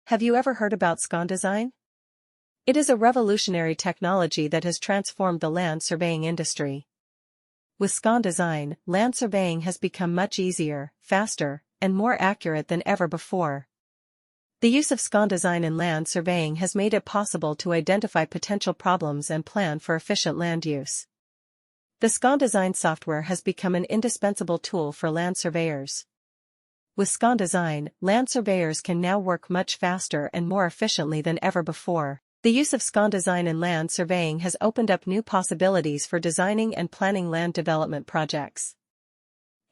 Have you ever heard about SconDesign? It is a revolutionary technology that has transformed the land surveying industry. With SconDesign, land surveying has become much easier, faster, and more accurate than ever before. The use of SconDesign in land surveying has made it possible to identify potential problems and plan for efficient land use. The SconDesign software has become an indispensable tool for land surveyors. With SconDesign, land surveyors can now work much faster and more efficiently than ever before. The use of SconDesign in land surveying has opened up new possibilities for designing and planning land development projects.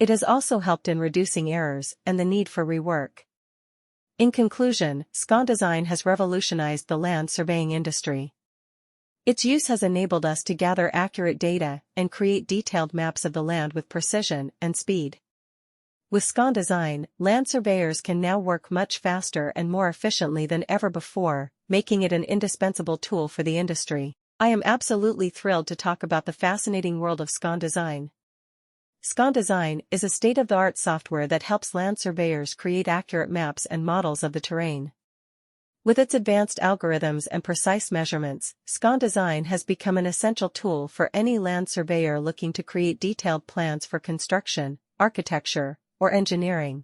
It has also helped in reducing errors and the need for rework. In conclusion, SconDesign has revolutionized the land surveying industry. Its use has enabled us to gather accurate data and create detailed maps of the land with precision and speed. With SconDesign, land surveyors can now work much faster and more efficiently than ever before, making it an indispensable tool for the industry. I am absolutely thrilled to talk about the fascinating world of SconDesign. SconDesign is a state-of-the-art software that helps land surveyors create accurate maps and models of the terrain. With its advanced algorithms and precise measurements, SconDesign has become an essential tool for any land surveyor looking to create detailed plans for construction, architecture, or engineering.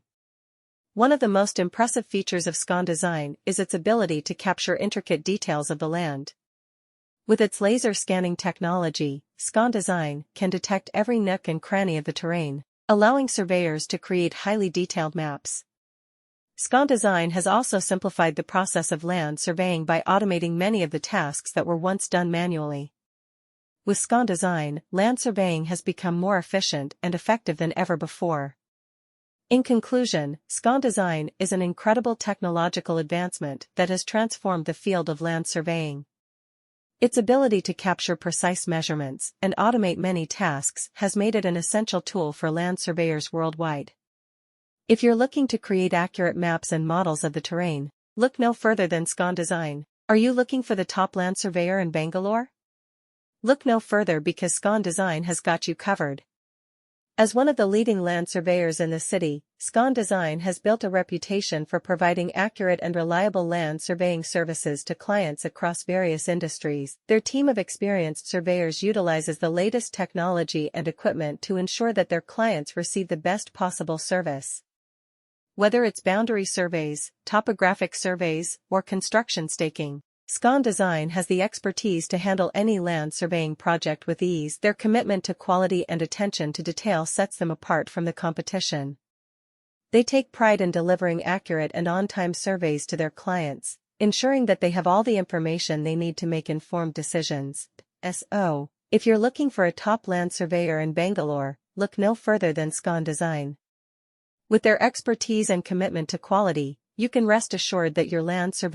One of the most impressive features of SconDesign is its ability to capture intricate details of the land. With its laser scanning technology, SconDesign can detect every nook and cranny of the terrain, allowing surveyors to create highly detailed maps. SconDesign has also simplified the process of land surveying by automating many of the tasks that were once done manually. With SconDesign, land surveying has become more efficient and effective than ever before. In conclusion, SconDesign is an incredible technological advancement that has transformed the field of land surveying. Its ability to capture precise measurements and automate many tasks has made it an essential tool for land surveyors worldwide. If you're looking to create accurate maps and models of the terrain, look no further than SconDesign. Are you looking for the top land surveyor in Bangalore? Look no further because SconDesign has got you covered. As one of the leading land surveyors in the city, SconDesign has built a reputation for providing accurate and reliable land surveying services to clients across various industries. Their team of experienced surveyors utilizes the latest technology and equipment to ensure that their clients receive the best possible service. Whether it's boundary surveys, topographic surveys, or construction staking, SconDesign has the expertise to handle any land surveying project with ease. Their commitment to quality and attention to detail sets them apart from the competition. They take pride in delivering accurate and on-time surveys to their clients, ensuring that they have all the information they need to make informed decisions. If you're looking for a top land surveyor in Bangalore, look no further than SconDesign. With their expertise and commitment to quality, you can rest assured that your land survey